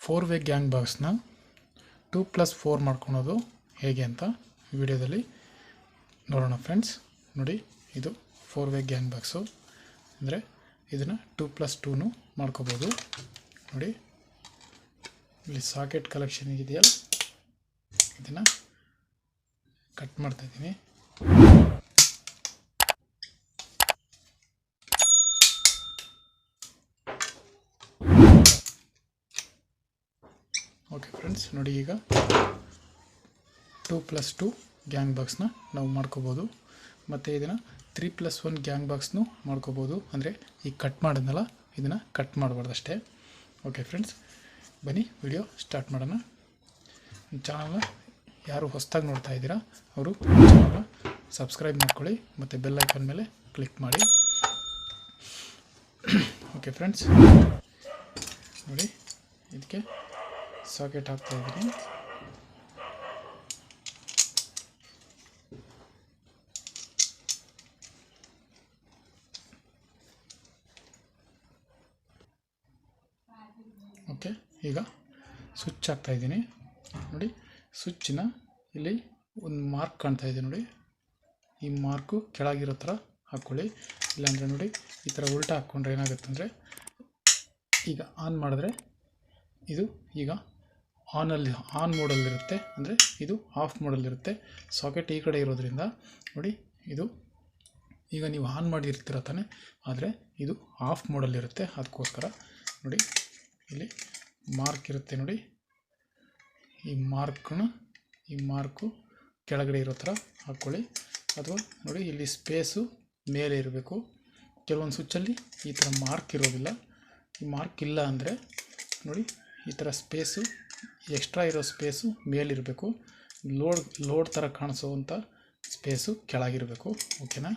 4-ವೇ gang ಬಾಕ್ಸ್ನ 2+4 ಮಾಡ್ಕೊಳೋದು ಹೇಗೆ ಅಂತ ವಿಡಿಯೋದಲ್ಲಿ ನೋಡೋಣ ಫ್ರೆಂಡ್ಸ್. ನೋಡಿ, ಇದು 4-ವೇ ಗ್ಯಾಂಗ್ ಬಾಕ್ಸು ಅಂದರೆ ಇದನ್ನು 2+2 ಮಾಡ್ಕೋಬೋದು. ನೋಡಿ, ಇಲ್ಲಿ ಸಾಕೆಟ್ ಕಲೆಕ್ಷನ್ ಇದೆಯಲ್ಲ, ಇದನ್ನು ಕಟ್ ಮಾಡ್ತಾಯಿದ್ದೀನಿ. ಓಕೆ ಫ್ರೆಂಡ್ಸ್, ನೋಡಿ ಈಗ 2+2 ಗ್ಯಾಂಗ್ ಬಾಕ್ಸ್ನ ನಾವು ಮಾಡ್ಕೋಬೋದು. ಮತ್ತು ಇದನ್ನು 3+1 ಗ್ಯಾಂಗ್ ಬಾಕ್ಸ್ನೂ ಮಾಡ್ಕೋಬೋದು. ಅಂದರೆ ಈಗ ಕಟ್ ಮಾಡಿದ್ನಲ್ಲ, ಇದನ್ನು ಕಟ್ ಮಾಡಬಾರ್ದು ಅಷ್ಟೇ. ಓಕೆ ಫ್ರೆಂಡ್ಸ್, ಬನ್ನಿ ವಿಡಿಯೋ ಸ್ಟಾರ್ಟ್ ಮಾಡೋಣ. ಚಾನಲ್ನ ಯಾರು ಹೊಸದಾಗಿ ನೋಡ್ತಾ ಇದ್ದೀರಾ ಅವರು ಚಾನಲ್ನ ಸಬ್ಸ್ಕ್ರೈಬ್ ಮಾಡ್ಕೊಳ್ಳಿ ಮತ್ತು ಬೆಲ್ ಐಕಾನ್ ಮೇಲೆ ಕ್ಲಿಕ್ ಮಾಡಿ. ಓಕೆ ಫ್ರೆಂಡ್ಸ್, ನೋಡಿ ಇದಕ್ಕೆ ಸಾಕೆಟ್ ಹಾಕ್ತಾ ಇದ್ದೀನಿ. ಓಕೆ, ಈಗ ಸ್ವಿಚ್ ಹಾಕ್ತಾ ಇದ್ದೀನಿ. ನೋಡಿ, ಸ್ವಿಚ್ನ ಇಲ್ಲಿ ಒಂದು ಮಾರ್ಕ್ ಕಾಣ್ತಾ ಇದೆ ನೋಡಿ, ಈ ಮಾರ್ಕು ಕೆಳಗಿರೋ ಥರ ಹಾಕ್ಕೊಳ್ಳಿ. ಇಲ್ಲಾಂದರೆ ನೋಡಿ, ಈ ಥರ ಉಲ್ಟಾ ಹಾಕ್ಕೊಂಡ್ರೆ ಏನಾಗುತ್ತೆ ಅಂದರೆ, ಈಗ ಆನ್ ಮಾಡಿದ್ರೆ ಇದು ಈಗ ಆನ್ ಮೋಡಲ್ಲಿರುತ್ತೆ, ಅಂದರೆ ಇದು ಆಫ್ ಮೋಡಲ್ಲಿರುತ್ತೆ. ಸಾಕೆಟ್ ಈ ಕಡೆ ಇರೋದ್ರಿಂದ ನೋಡಿ, ಇದು ಈಗ ನೀವು ಆನ್ ಮಾಡಿರ್ತೀರ ತಾನೆ, ಆದರೆ ಇದು ಆಫ್ ಮೋಡಲ್ಲಿರುತ್ತೆ. ಅದಕ್ಕೋಸ್ಕರ ನೋಡಿ, ಇಲ್ಲಿ ಮಾರ್ಕ್ ಇರುತ್ತೆ ನೋಡಿ, ಈ ಮಾರ್ಕು ಕೆಳಗಡೆ ಇರೋ ಥರ ಹಾಕ್ಕೊಳ್ಳಿ. ಅಥವಾ ನೋಡಿ, ಇಲ್ಲಿ ಸ್ಪೇಸು ಮೇಲೆ ಇರಬೇಕು. ಕೆಲವೊಂದು ಸ್ವಿಚ್ಚಲ್ಲಿ ಈ ಥರ ಮಾರ್ಕ್ ಇರೋದಿಲ್ಲ. ಈ ಮಾರ್ಕ್ ಇಲ್ಲ ಅಂದರೆ ನೋಡಿ, ಈ ಥರ ಸ್ಪೇಸು ಎಕ್ಸ್ಟ್ರಾ ಇರೋ ಸ್ಪೇಸು ಮೇಲಿರಬೇಕು. ಲೋಡ್ ಥರ ಕಾಣಿಸೋವಂಥ ಸ್ಪೇಸು ಕೆಳಗಿರಬೇಕು. ಓಕೆನಾ?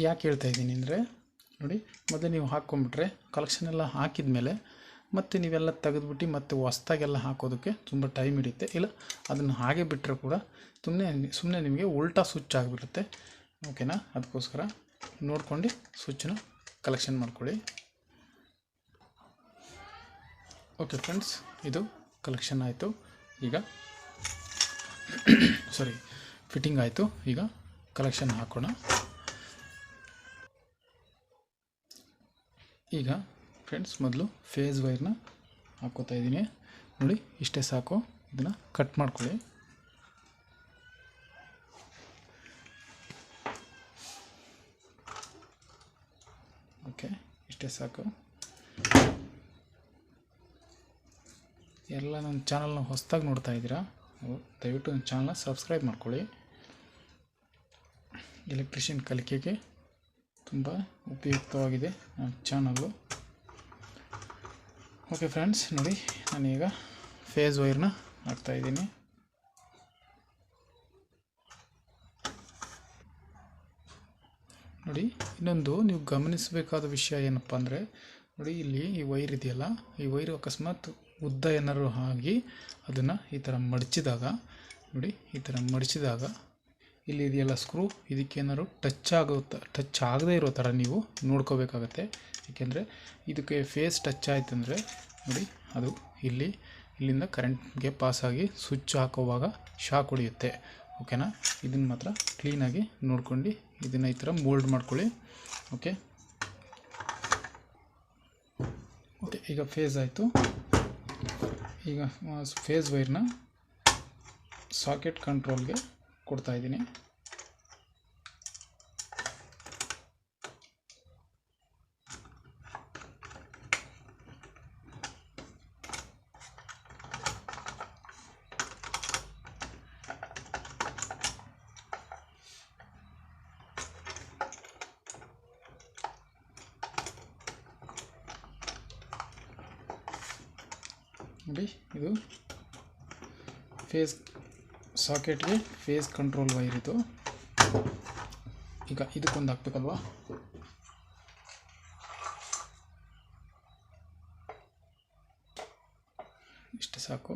ಯಾಕೆ ಹೇಳ್ತಾ ಇದ್ದೀನಿ ಅಂದರೆ, ನೋಡಿ, ಮೊದಲು ನೀವು ಹಾಕ್ಕೊಂಬಿಟ್ರೆ ಕಲೆಕ್ಷನ್ ಎಲ್ಲ ಹಾಕಿದ ಮೇಲೆ ಮತ್ತೆ ನೀವೆಲ್ಲ ತೆಗೆದುಬಿಟ್ಟು ಮತ್ತೆ ಹೊಸ್ದಾಗೆಲ್ಲ ಹಾಕೋದಕ್ಕೆ ತುಂಬ ಟೈಮ್ ಹಿಡಿಯುತ್ತೆ. ಇಲ್ಲ ಅದನ್ನು ಹಾಗೆ ಬಿಟ್ಟರೆ ಕೂಡ ಸುಮ್ಮನೆ ನಿಮಗೆ ಉಲ್ಟಾ ಸ್ವಿಚ್ ಆಗಿಬಿಡುತ್ತೆ. ಓಕೆನಾ? ಅದಕ್ಕೋಸ್ಕರ ನೋಡ್ಕೊಂಡು ಸ್ವಿಚ್ಚನ್ನ ಕಲೆಕ್ಷನ್ ಮಾಡ್ಕೊಳ್ಳಿ. ಓಕೆ ಫ್ರೆಂಡ್ಸ್, ಇದು ಕಲೆಕ್ಷನ್ ಆಯಿತು. ಈಗ ಫಿಟ್ಟಿಂಗ್ ಆಯಿತು. ಈಗ ಕಲೆಕ್ಷನ್ ಹಾಕೋಣ. ಈಗ ಫ್ರೆಂಡ್ಸ್, ಮೊದಲು ಫೇಸ್ ವೈರ್ನ ಹಾಕ್ಕೋತಾ ಇದ್ದೀನಿ. ನೋಡಿ, ಇಷ್ಟೇ ಸಾಕು. ಇದನ್ನು ಕಟ್ ಮಾಡ್ಕೊಳ್ಳಿ. ಓಕೆ, ಇಷ್ಟೇ ಸಾಕು. ಎಲ್ಲ ನನ್ನ ಚಾನಲ್ನ ಹೊಸದಾಗಿ ನೋಡ್ತಾ ಇದ್ದೀರಾ, ದಯವಿಟ್ಟು ನನ್ನ ಚಾನಲ್ನ ಸಬ್ಸ್ಕ್ರೈಬ್ ಮಾಡ್ಕೊಳ್ಳಿ. ಎಲೆಕ್ಟ್ರಿಷಿಯನ್ ಕಲಿಕೆಗೆ ತುಂಬ ಉಪಯುಕ್ತವಾಗಿದೆ ನನ್ನ ಚಾನಲ್ಲು. ಓಕೆ ಫ್ರೆಂಡ್ಸ್, ನೋಡಿ, ನಾನೀಗ ಫೇಸ್ ವೈರ್ನ ಹಾಕ್ತಾಯಿದ್ದೀನಿ. ನೋಡಿ, ಇನ್ನೊಂದು ನೀವು ಗಮನಿಸಬೇಕಾದ ವಿಷಯ ಏನಪ್ಪ ಅಂದರೆ, ನೋಡಿ, ಇಲ್ಲಿ ಈ ವೈರ್ ಇದೆಯಲ್ಲ, ಈ ವೈರು ಅಕಸ್ಮಾತ್ ಉದ್ದ ಏನಾದ್ರು ಆಗಿ ಅದನ್ನು ಈ ಥರ ಮಡಚಿದಾಗ ನೋಡಿ, ಈ ಥರ ಮಡಚಿದಾಗ ಇಲ್ಲಿ ಇದೆಯಲ್ಲ ಸ್ಕ್ರೂ, ಇದಕ್ಕೇನಾದ್ರು ಟಚ್ ಆಗದೇ ಇರೋ ಥರ ನೀವು ನೋಡ್ಕೋಬೇಕಾಗತ್ತೆ. ಏಕೆಂದರೆ ಇದಕ್ಕೆ ಫೇಸ್ ಟಚ್ ಆಯ್ತಂದರೆ ನೋಡಿ, ಅದು ಇಲ್ಲಿಂದ ಕರೆಂಟ್ಗೆ ಪಾಸಾಗಿ ಸ್ವಿಚ್ ಹಾಕೋವಾಗ ಶಾಕ್ ಹೊಡೆಯುತ್ತೆ. ಓಕೆನಾ? ಇದನ್ನು ಮಾತ್ರ ಕ್ಲೀನಾಗಿ ನೋಡ್ಕೊಂಡು ಇದನ್ನು ಈ ಥರ ಮೋಲ್ಡ್ ಮಾಡ್ಕೊಳ್ಳಿ. ಓಕೆ, ಈಗ ಫೇಸ್ ಆಯಿತು. ಈಗ ಫೇಸ್ ವೈರ್ನ ಸಾಕೆಟ್ ಕಂಟ್ರೋಲ್ಗೆ ಕೊಡ್ತಾಯಿದ್ದೀನಿ. ನೋಡಿ, ಇದು ಫೇಸ್ ಸಾಕೆಟ್ಗೆ ಫೇಸ್ ಕಂಟ್ರೋಲ್ ವೈರ್ ಇದು. ಈಗ ಇದಕ್ಕೊಂದು ಹಾಕ್ಬೇಕಲ್ವಾ? ಇಷ್ಟು ಸಾಕು.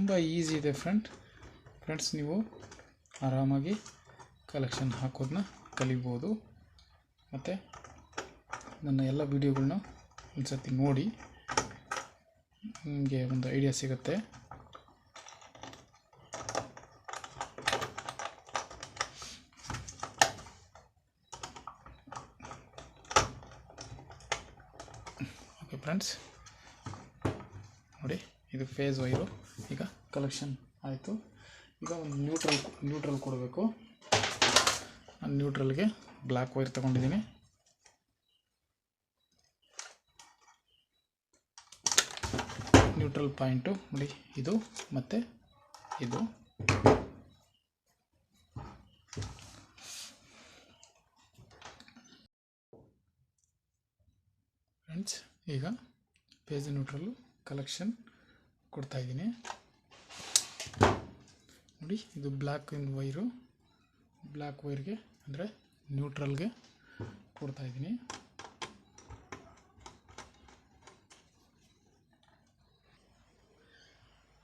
ತುಂಬ ಈಸಿ ಇದೆ ಫ್ರೆಂಡ್ಸ್. ನೀವು ಆರಾಮಾಗಿ ಕಲೆಕ್ಷನ್ ಹಾಕೋದನ್ನ ಕಲಿಬೋದು. ಮತ್ತು ನನ್ನ ಎಲ್ಲ ವೀಡಿಯೋಗಳನ್ನ ಒಂದು ಸರ್ತಿ ನೋಡಿ, ನಿಮಗೆ ಒಂದು ಐಡಿಯಾ ಸಿಗುತ್ತೆ. ಓಕೆ ಫ್ರೆಂಡ್ಸ್, ನೋಡಿ ಇದು ಫೇಸ್ ವೈರು ಈಗ ಕಲೆಕ್ಷನ್ ಆಯಿತು. ಈಗ ಒಂದು ನ್ಯೂಟ್ರಲ್ ಕೊಡಬೇಕು. ನಾನು ನ್ಯೂಟ್ರಲ್ಗೆ ಬ್ಲ್ಯಾಕ್ ವೈರ್ ತೊಗೊಂಡಿದ್ದೀನಿ. ನ್ಯೂಟ್ರಲ್ ಪಾಯಿಂಟು ನೋಡಿ ಇದು ಮತ್ತು ಇದು. ಫ್ರೆಂಡ್ಸ್, ಈಗ ಫೇಸ್ ನ್ಯೂಟ್ರಲ್ಲು ಕಲೆಕ್ಷನ್ ಕೊಡ್ತಾಯಿದ್ದೀನಿ. ನೋಡಿ ಇದು ಬ್ಲ್ಯಾಕ್ ವೈರು, ಬ್ಲ್ಯಾಕ್ ವೈರ್ಗೆ ಅಂದರೆ ನ್ಯೂಟ್ರಲ್ಗೆ ಕೊಡ್ತಾಯಿದ್ದೀನಿ.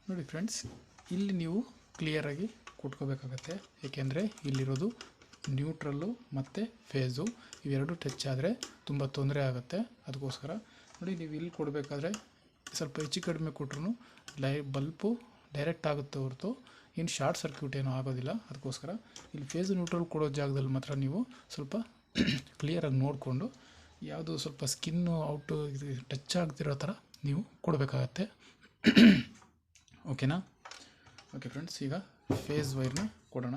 ನೋಡಿ ಫ್ರೆಂಡ್ಸ್, ಇಲ್ಲಿ ನೀವು ಕ್ಲಿಯರಾಗಿ ಕೊಟ್ಕೋಬೇಕಾಗತ್ತೆ. ಏಕೆಂದರೆ ಇಲ್ಲಿರೋದು ನ್ಯೂಟ್ರಲ್ಲು ಮತ್ತು ಫೇಸು, ಇವೆರಡು ಟಚ್ ಆದರೆ ತುಂಬ ತೊಂದರೆ ಆಗುತ್ತೆ. ಅದಕ್ಕೋಸ್ಕರ ನೋಡಿ, ನೀವು ಇಲ್ಲಿ ಕೊಡಬೇಕಾದ್ರೆ ಸ್ವಲ್ಪ ಹೆಚ್ಚು ಕಡಿಮೆ ಕೊಟ್ಟರು ಬಲ್ಪು ಡೈರೆಕ್ಟ್ ಆಗುತ್ತೆ ಹೊರತು ಇನ್ನು ಶಾರ್ಟ್ ಸರ್ಕ್ಯೂಟ್ ಏನೂ ಆಗೋದಿಲ್ಲ. ಅದಕ್ಕೋಸ್ಕರ ಇಲ್ಲಿ ಫೇಸ್ ನ್ಯೂಟ್ರಲ್ ಕೊಡೋ ಜಾಗದಲ್ಲಿ ಮಾತ್ರ ನೀವು ಸ್ವಲ್ಪ ಕ್ಲಿಯರಾಗಿ ನೋಡಿಕೊಂಡು, ಯಾವುದು ಸ್ವಲ್ಪ ಸ್ಕಿನ್ನು ಔಟು ಟಚ್ ಆಗ್ತಿರೋ ಥರ ನೀವು ಕೊಡಬೇಕಾಗತ್ತೆ. ಓಕೆನಾ? ಓಕೆ ಫ್ರೆಂಡ್ಸ್, ಈಗ ಫೇಸ್ ವೈರ್ನ ಕೊಡೋಣ.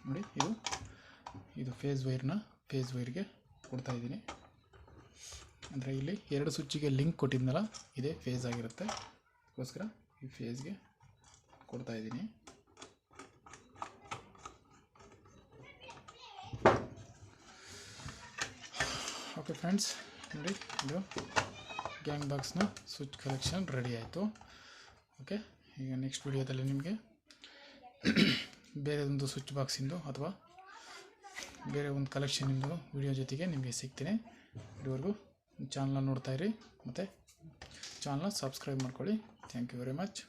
ನೋಡಿ ಇದು ಫೇಸ್ ವೈರ್ಗೆ ಕೊಡ್ತಾ ಇದ್ದೀನಿ. ಅಂದರೆ ಇಲ್ಲಿ 2 ಸ್ವಿಚ್ಚಿಗೆ ಲಿಂಕ್ ಕೊಟ್ಟಿದ್ನಲ್ಲ, ಇದೇ ಫೇಸ್ ಆಗಿರುತ್ತೆ. ಅದಕ್ಕೋಸ್ಕರ ಈ ಫೇಸ್ಗೆ ಕೊಡ್ತಾ ಇದ್ದೀನಿ. ಓಕೆ ಫ್ರೆಂಡ್ಸ್, ನೋಡಿ ಇದು ಗ್ಯಾಂಗ್ ಬಾಕ್ಸ್ನ ಸ್ವಿಚ್ ಕಲೆಕ್ಷನ್ ರೆಡಿ ಆಯಿತು. ಓಕೆ, ಈಗ ನೆಕ್ಸ್ಟ್ ವಿಡಿಯೋದಲ್ಲಿ ನಿಮಗೆ ಬೇರೆ ಒಂದು ಸ್ವಿಚ್ ಬಾಕ್ಸಿಂದು ಅಥವಾ ಬೇರೆ ಒಂದು ಕಲೆಕ್ಷನಿಂದು ವಿಡಿಯೋ ಜೊತೆಗೆ ನಿಮಗೆ ಸಿಗ್ತೀನಿ. ಇದುವರೆಗೂ ಚಾನಲ್ನ ನೋಡ್ತಾಯಿರಿ ಮತ್ತು ಚಾನಲ್ನ ಸಬ್ಸ್ಕ್ರೈಬ್ ಮಾಡ್ಕೊಳ್ಳಿ. Thank you very much.